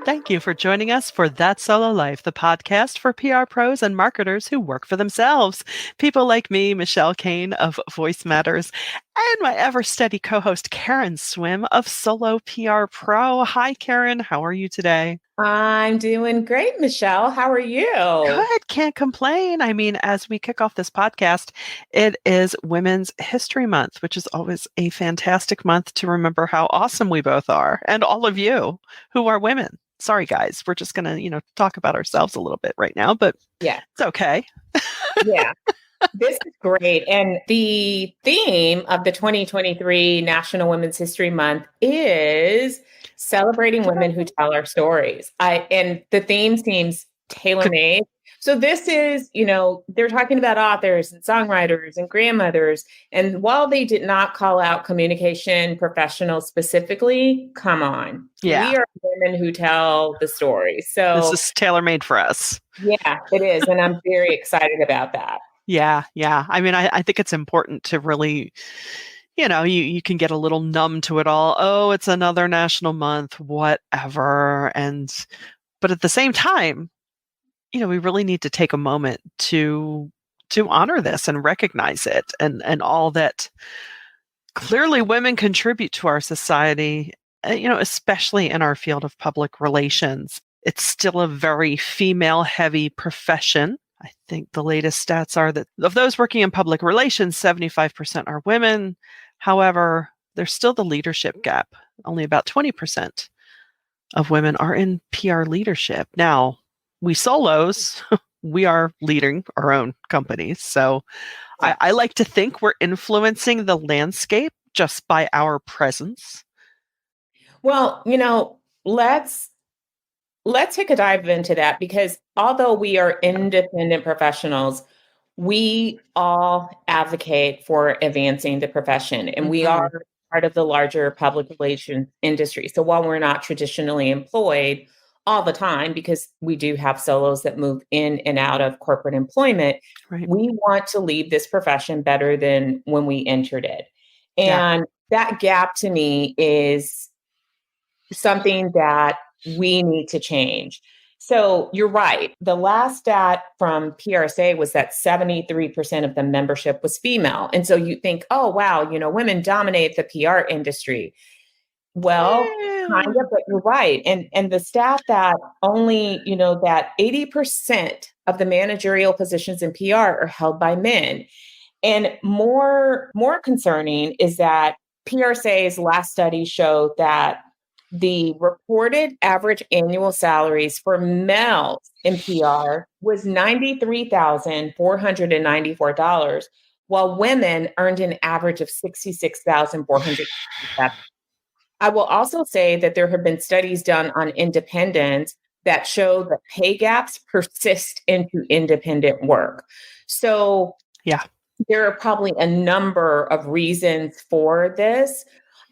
Thank you for joining us for That Solo Life, the podcast for PR pros and marketers who work for themselves. People like me, Michelle Kane of Voice Matters, and my ever steady co host, Karen Swim of Solo PR Pro. Hi, Karen. How are you today? I'm doing great, Michelle. How are you? Good. Can't complain. I mean, as we kick off this podcast, it is Women's History Month, which is always a fantastic month to remember how awesome we both are, and all of you who are women. Sorry, guys. We're just going to, talk about ourselves a little bit right now, but Yeah. it's okay. Yeah. This is great. And the theme of the 2023 National Women's History Month is celebrating women who tell our stories. And the theme seems tailor-made. So this is, they're talking about authors and songwriters and grandmothers. And while they did not call out communication professionals specifically, come on. Yeah. We are women who tell the story. So this is tailor-made for us. Yeah, it is. And I'm very excited about that. Yeah. I mean, I think it's important to really, you can get a little numb to it all. Oh, it's another national month, whatever. But at the same time, we really need to take a moment to honor this and recognize it and all that clearly women contribute to our society, especially in our field of public relations. It's still a very female-heavy profession. I think the latest stats are that of those working in public relations, 75% are women. However, there's still the leadership gap. Only about 20% of women are in PR leadership. Now, we solos, we are leading our own companies. So I like to think we're influencing the landscape just by our presence. Well, let's take a dive into that, because although we are independent professionals, we all advocate for advancing the profession, and we are part of the larger public relations industry. So while we're not traditionally employed all the time, because we do have solos that move in and out of corporate employment, we want to leave this profession better than when we entered it. And that gap to me is something that we need to change. So you're right. The last stat from PRSA was that 73% of the membership was female. And so you think, oh, wow, women dominate the PR industry. Well, kind of, but you're right. And the stat that only, that 80% of the managerial positions in PR are held by men. And more concerning is that PRSA's last study showed that the reported average annual salaries for males in PR was $93,494, while women earned an average of $66,400. I will also say that there have been studies done on independents that show that pay gaps persist into independent work. So there are probably a number of reasons for this.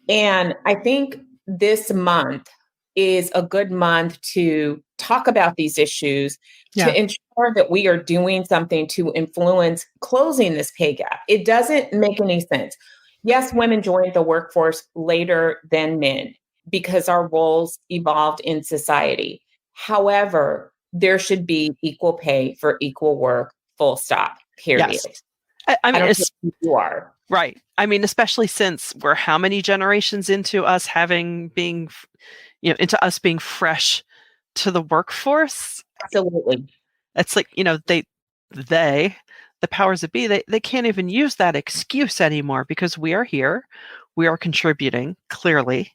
And I think this month is a good month to talk about these issues, to ensure that we are doing something to influence closing this pay gap. It doesn't make any sense. Yes, women joined the workforce later than men because our roles evolved in society. However, there should be equal pay for equal work, full stop, period. Yes. I mean, don't think you are. Right. I mean, especially since we're how many generations into us being fresh to the workforce? Absolutely. It's like, the powers that be, they can't even use that excuse anymore because we are here. We are contributing clearly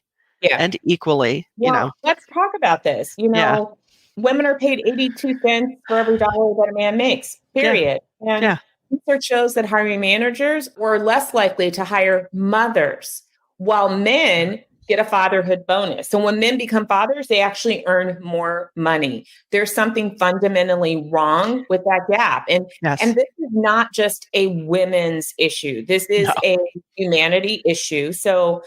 and equally, Let's talk about this. Women are paid 82 cents for every dollar that a man makes, period. And research shows that hiring managers were less likely to hire mothers, while men get a fatherhood bonus. So when men become fathers, they actually earn more money. There's something fundamentally wrong with that gap. And this is not just a women's issue. This is a humanity issue. So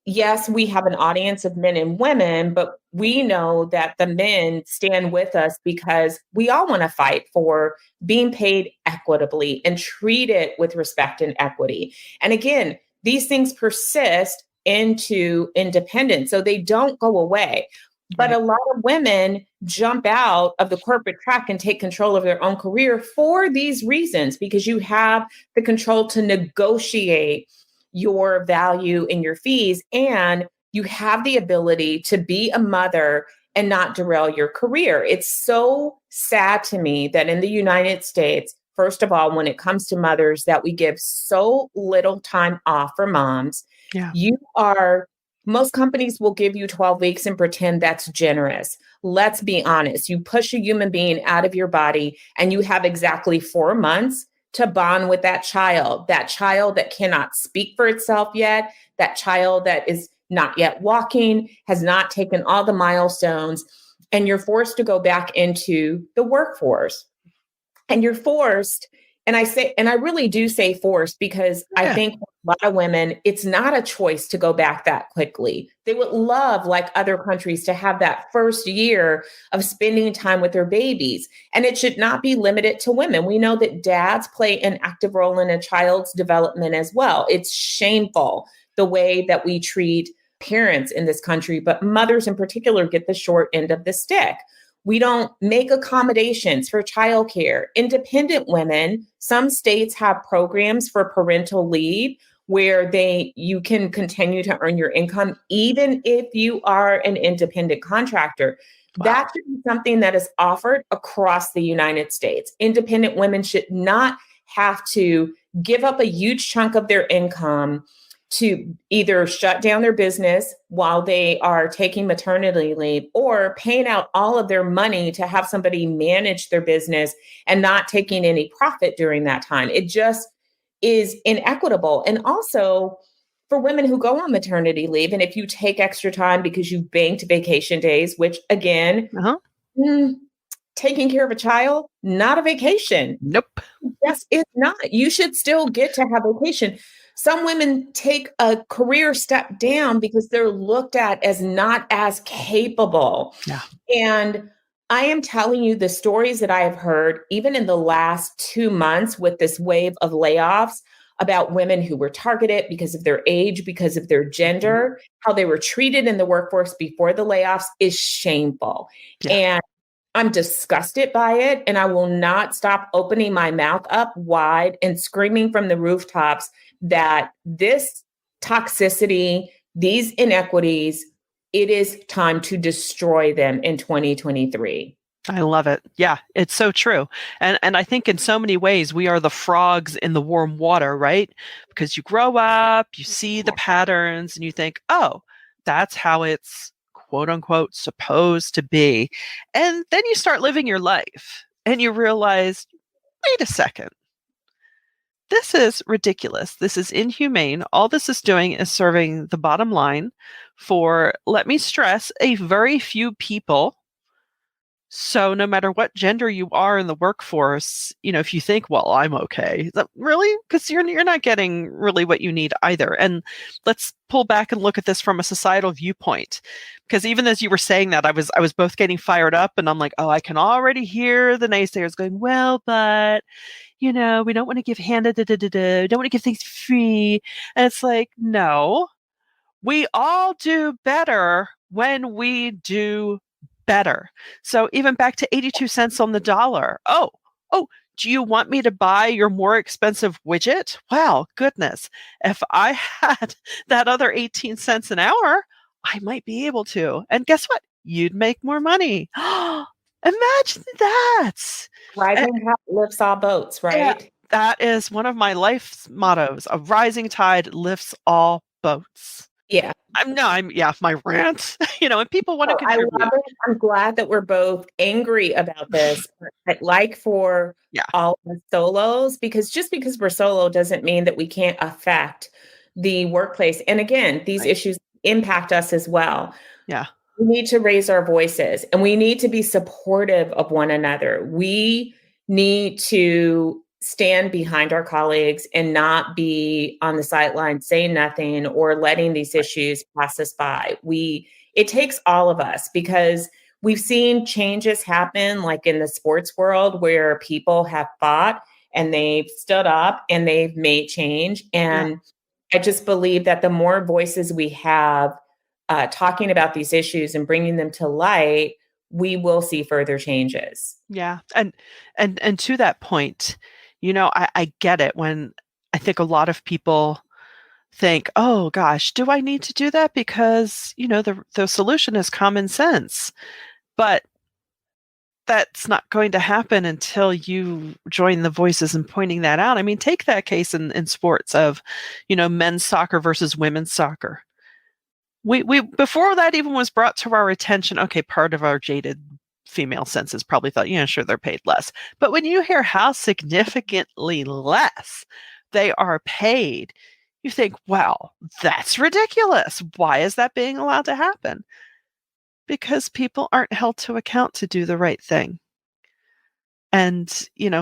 yes, we have an audience of men and women, but we know that the men stand with us because we all want to fight for being paid equitably and treated with respect and equity. And again, these things persist into independence, so they don't go away. But Right. a lot of women jump out of the corporate track and take control of their own career for these reasons, because you have the control to negotiate your value and your fees, and you have the ability to be a mother and not derail your career. It's so sad to me that in the United States, first of all, when it comes to mothers, that we give so little time off for moms. Yeah. You are Most companies will give you 12 weeks and pretend that's generous. Let's be honest. You push a human being out of your body and you have exactly 4 months to bond with that child that cannot speak for itself yet, that child that is not yet walking, has not taken all the milestones, and you're forced to go back into the workforce. And you're forced, and I really do say forced, because I Yeah. think for a lot of women, it's not a choice to go back that quickly. They would love, like other countries, to have that first year of spending time with their babies. And it should not be limited to women. We know that dads play an active role in a child's development as well. It's shameful the way that we treat parents in this country, but mothers in particular get the short end of the stick. We don't make accommodations for childcare. Independent women, some states have programs for parental leave where you can continue to earn your income even if you are an independent contractor. Wow. That should be something that is offered across the United States. Independent women should not have to give up a huge chunk of their income to either shut down their business while they are taking maternity leave, or paying out all of their money to have somebody manage their business and not taking any profit during that time. It just is inequitable. And also for women who go on maternity leave, and if you take extra time because you banked vacation days, which again, Uh-huh. mm, taking care of a child, not a vacation. Nope. Yes, it's not. You should still get to have vacation. Some women take a career step down because they're looked at as not as capable. Yeah. And I am telling you, the stories that I have heard, even in the last 2 months with this wave of layoffs, about women who were targeted because of their age, because of their Mhm. gender, how they were treated in the workforce before the layoffs, is shameful. Yeah. And I'm disgusted by it, and I will not stop opening my mouth up wide and screaming from the rooftops that this toxicity, these inequities, it is time to destroy them in 2023. I love it. Yeah, it's so true. And I think in so many ways we are the frogs in the warm water, right? Because you grow up, you see the patterns and you think, "Oh, that's how it's quote unquote supposed to be." And then you start living your life and you realize, "Wait a second. This is ridiculous. This is inhumane. All this is doing is serving the bottom line for, let me stress, a very few people. So no matter what gender you are in the workforce, if you think, well, I'm okay, really? Because you're not getting really what you need either. And let's pull back and look at this from a societal viewpoint. Because even as you were saying that, I was both getting fired up, and I'm like, oh, I can already hear the naysayers going, well, but we don't want to give we don't want to give things free. And it's like, no, we all do better when we do better. So even back to 82 cents on the dollar. Oh, do you want me to buy your more expensive widget? Well, goodness. If I had that other 18 cents an hour, I might be able to. And guess what? You'd make more money. Imagine that. And, Rising tide lifts all boats, yeah, right? that is one of my life's mottos. A rising tide lifts all boats. Yeah. Yeah, my rant, and people want to Oh, I contribute. love it. I'm glad that we're both angry about this. I'd like for Yeah. all the solos, because just because we're solo doesn't mean that we can't affect the workplace. And again, these Right. issues impact us as well. Yeah. We need to raise our voices and we need to be supportive of one another. We need to stand behind our colleagues and not be on the sidelines saying nothing or letting these issues pass us by. It takes all of us, because we've seen changes happen like in the sports world where people have fought and they've stood up and they've made change. Yeah. And I just believe that the more voices we have talking about these issues and bringing them to light, we will see further changes. Yeah. And to that point, I get it when I think a lot of people think, oh gosh, do I need to do that? Because, the solution is common sense. But that's not going to happen until you join the voices and pointing that out. I mean, take that case in sports of, men's soccer versus women's soccer. We before that even was brought to our attention, okay, part of our jaded female senses probably thought, sure, they're paid less. But when you hear how significantly less they are paid, you think, wow, that's ridiculous. Why is that being allowed to happen? Because people aren't held to account to do the right thing. And,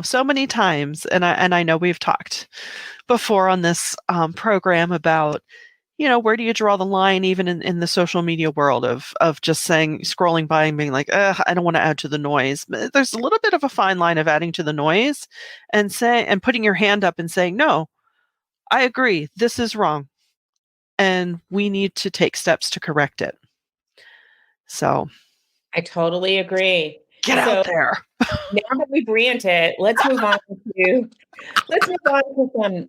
so many times, and I know we've talked before on this program about, where do you draw the line even in the social media world of just saying, scrolling by and being like, I don't want to add to the noise. There's a little bit of a fine line of adding to the noise and putting your hand up and saying, no, I agree, this is wrong. And we need to take steps to correct it. So I totally agree. Get out there. Now that we've ranted, let's move on to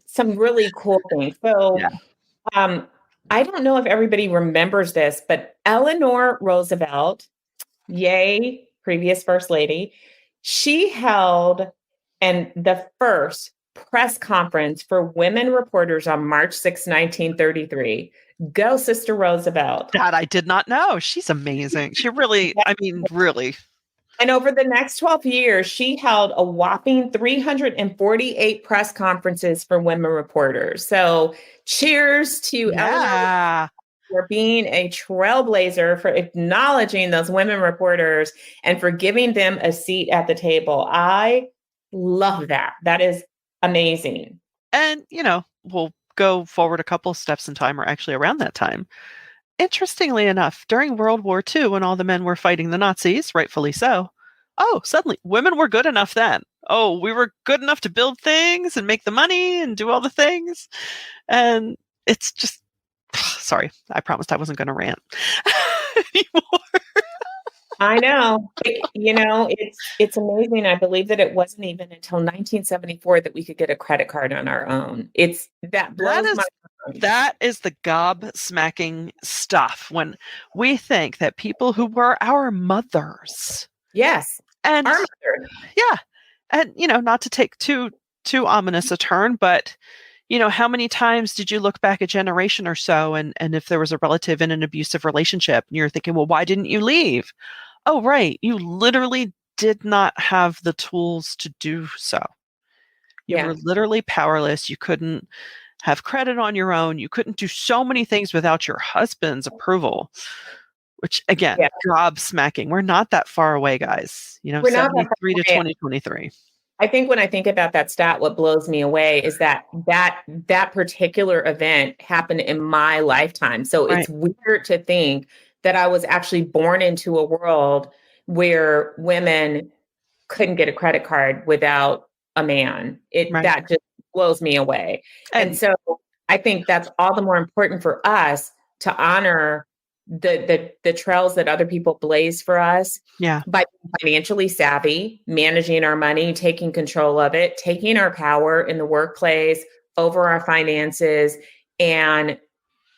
some really cool things. So yeah. I don't know if everybody remembers this, but Eleanor Roosevelt, yay, previous First Lady, she held the first press conference for women reporters on March 6, 1933. Go, Sister Roosevelt. That I did not know. She's amazing. She really, really. And over the next 12 years, she held a whopping 348 press conferences for women reporters. So cheers to Eleanor for being a trailblazer, for acknowledging those women reporters and for giving them a seat at the table. I love that. That is amazing. And, we'll go forward a couple of steps in time, or actually around that time. Interestingly enough, during World War II, when all the men were fighting the Nazis, rightfully so, suddenly women were good enough then. Oh, we were good enough to build things and make the money and do all the things. And it's just, sorry, I promised I wasn't going to rant anymore. I know. It's amazing. I believe that it wasn't even until 1974 that we could get a credit card on our own. That blows my mind. That is the gobsmacking stuff when we think that people who were our mothers. Yes. And our mothers. Yeah. And, not to take too ominous a turn, but how many times did you look back a generation or so and if there was a relative in an abusive relationship and you're thinking, well, why didn't you leave? Oh, right. You literally did not have the tools to do so. You were literally powerless. You couldn't have credit on your own. You couldn't do so many things without your husband's approval, which again, gobsmacking. We're not that far away, guys. We're 73 to 2023. I think when I think about that stat, what blows me away is that particular event happened in my lifetime. So It's weird to think that I was actually born into a world where women couldn't get a credit card without a man. That just blows me away. And so I think that's all the more important for us to honor the trails that other people blaze for us by being financially savvy, managing our money, taking control of it, taking our power in the workplace over our finances, and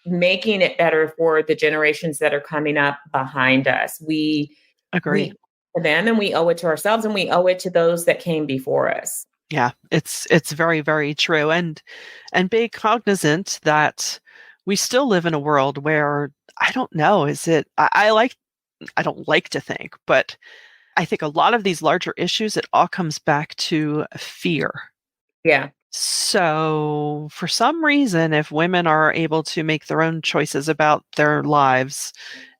making it better for the generations that are coming up behind us. We agree. We owe it to them, and we owe it to ourselves, and we owe it to those that came before us. Yeah, it's very, very true. And be cognizant that we still live in a world where I don't know, I don't like to think, but I think a lot of these larger issues, it all comes back to fear. Yeah. So for some reason, if women are able to make their own choices about their lives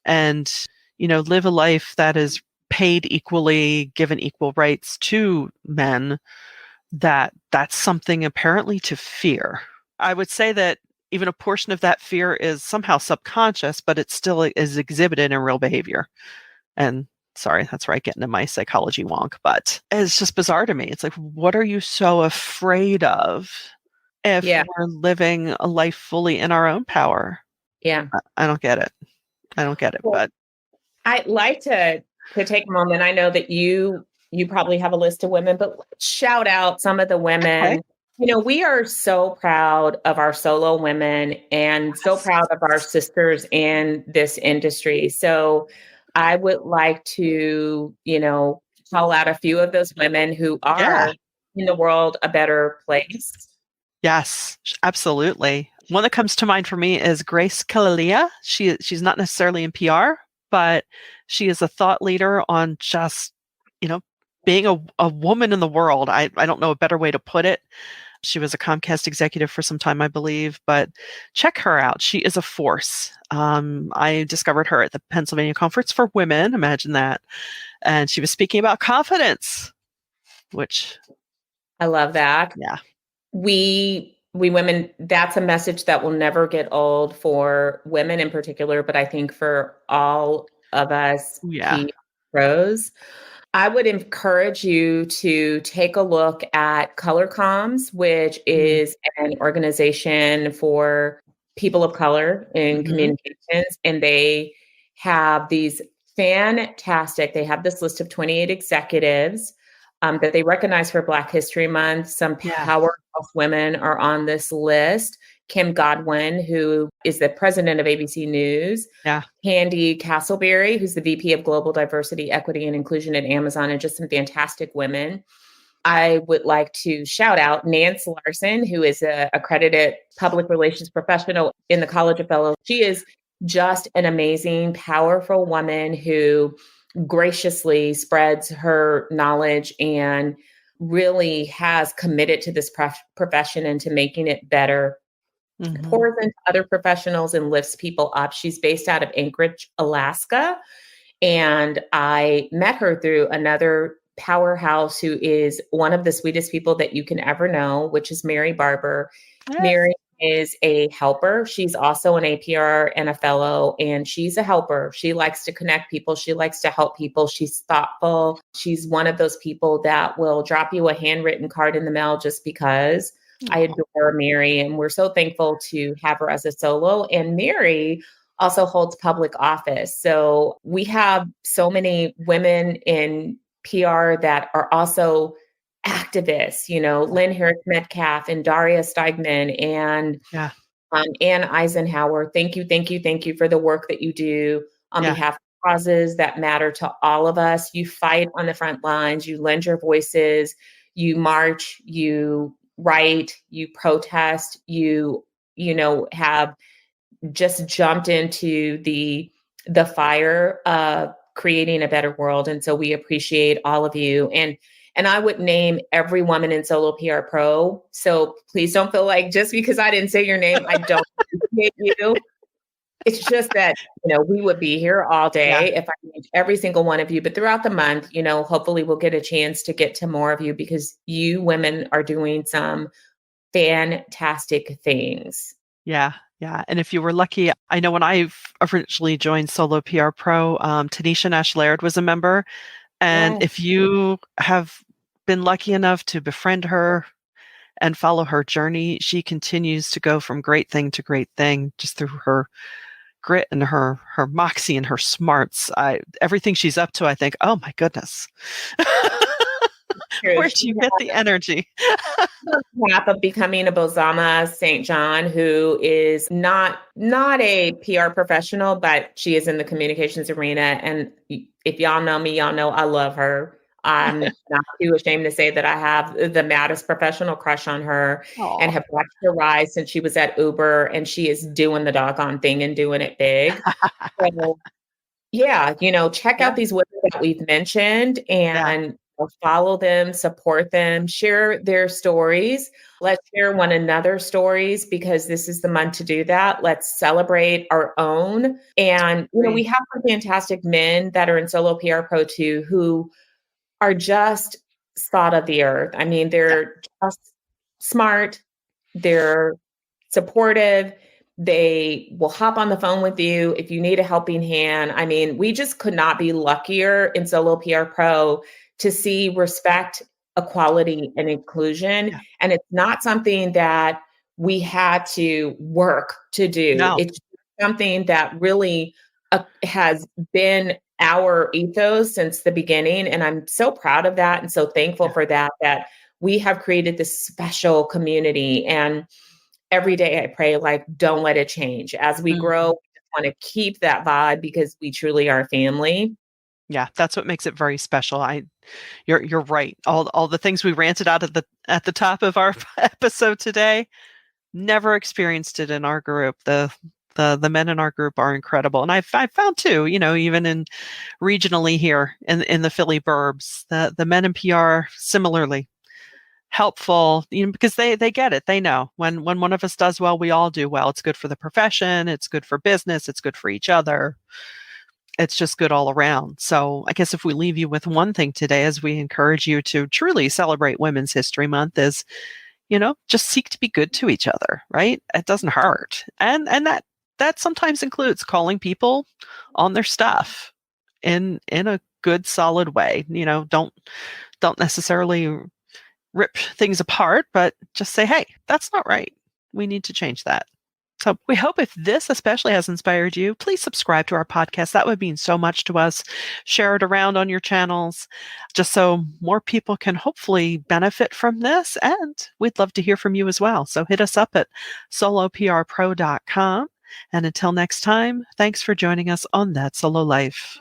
and, live a life that is paid equally, given equal rights to men, that's something apparently to fear. I would say that even a portion of that fear is somehow subconscious, but it still is exhibited in real behavior. And sorry, that's where I get into my psychology wonk, but it's just bizarre to me. It's like, what are you so afraid of if we're living a life fully in our own power? Yeah. I don't get it. I don't get it, Well, but I'd like to take a moment. I know that you probably have a list of women, but let's shout out some of the okay. women. We are so proud of our solo women and so Yes. proud of our sisters in this industry. So I would like to, call out a few of those women who Yeah. are in the world a better place. Yes, absolutely. One that comes to mind for me is Grace Kalalea. She's not necessarily in PR, but she is a thought leader on just, you know, being a woman in the world. I don't know a better way to put it. She was a Comcast executive for some time, I believe, but check her out. She is a force. I discovered her at the Pennsylvania Conference for Women. Imagine that. And she was speaking about confidence, which, I love that. yeah, We women, that's a message that will never get old for women in particular, but I think for all of us yeah. PR pros. I would encourage you to take a look at Color Comms, which Mm, is an organization for people of color in mhm. communications. And they have these they have this list of 28 executives that they recognize for Black History Month. Some Yeah, powerhouse women are on this list. Kim Godwin, who is the president of ABC News, yeah, Candy Castleberry, who's the VP of Global Diversity, Equity, and Inclusion at Amazon, and just some fantastic women. I would like to shout out Nance Larson, who is a accredited public relations professional in the College of Fellows. She is just an amazing, powerful woman who graciously spreads her knowledge and really has committed to this profession and to making it better, mhm. pours into other professionals and lifts people up. She's based out of Anchorage, Alaska. And I met her through another powerhouse who is one of the sweetest people that you can ever know, which is Mary Barber. Yeah, Mary is a helper. She's also an APR and a fellow, and she's a helper. She likes to connect people. She likes to help people. She's thoughtful. She's one of those people that will drop you a handwritten card in the mail just because. I aw, adore Mary, and we're so thankful to have her as a solo. And Mary also holds public office. So we have so many women in PR that are also activists, Lynn Harris Metcalf and Daria Steigman and yeah, Ann Eisenhower. Thank you, thank you, thank you for the work that you do on yeah, behalf of causes that matter to all of us. You fight on the front lines, you lend your voices, you march, you write, you protest, have just jumped into the fire of creating a better world. And so we appreciate all of you. And I would name every woman in Solo PR Pro. So please don't feel like just because I didn't say your name, I don't appreciate you. It's just that, we would be here all yeah, day if I named every single one of you. But throughout the month, hopefully we'll get a chance to get to more of you because you women are doing some fantastic things. yeah, yeah. And if you were lucky, I know when I originally joined Solo PR Pro, Tanisha Nash Laird was a member. And Yes. if you have been lucky enough to befriend her and follow her journey, she continues to go from great thing to great thing just through her grit and her moxie and her smarts. Everything she's up to, I think, oh my goodness. True. Where'd you get the energy? Path of becoming a Bozama St. John, who is not a PR professional, but she is in the communications arena. And if y'all know me, y'all know I love her. I'm not too ashamed to say that I have the maddest professional crush on her and Oh, have watched her rise since she was at Uber, and she is doing the doggone thing and doing it big. So yeah, check yeah, out these women that we've mentioned yeah, and follow them, support them, share their stories. Let's share one another's stories because this is the month to do that. Let's celebrate our own. And, we agree. have some fantastic men that are in Solo PR Pro too who are just salt of the earth. I mean, Yeah, they're just smart, they're supportive. They will hop on the phone with you if you need a helping hand. I mean, we just could not be luckier in Solo PR Pro to see respect, equality, and inclusion. yeah. And it's not something that we had to work to do. No, It's something that really has been our ethos since the beginning. And I'm so proud of that and so thankful Yeah. for that, that we have created this special community. And every day I pray, like, don't let it change. As we grow, Mhm. we just want to keep that vibe because we truly are family. Yeah, that's what makes it very special. You're right. All the things we ranted out at the top of our episode today, never experienced it in our group. The men in our group are incredible, and I've found too. Even in regionally here in the Philly burbs, the men in PR similarly helpful. Because they get it. They know when one of us does well, we all do well. It's good for the profession. It's good for business. It's good for each other. It's just good all around. So I guess if we leave you with one thing today, as we encourage you to truly celebrate Women's History Month, is just seek to be good to each other, right? It doesn't hurt. And that sometimes includes calling people on their stuff in a good, solid way. Don't necessarily rip things apart, but just say, hey, that's not right. We need to change that. So we hope if this especially has inspired you, please subscribe to our podcast. That would mean so much to us. Share it around on your channels just so more people can hopefully benefit from this. And we'd love to hear from you as well. So hit us up at soloprpro.com. And until next time, thanks for joining us on That Solo Life.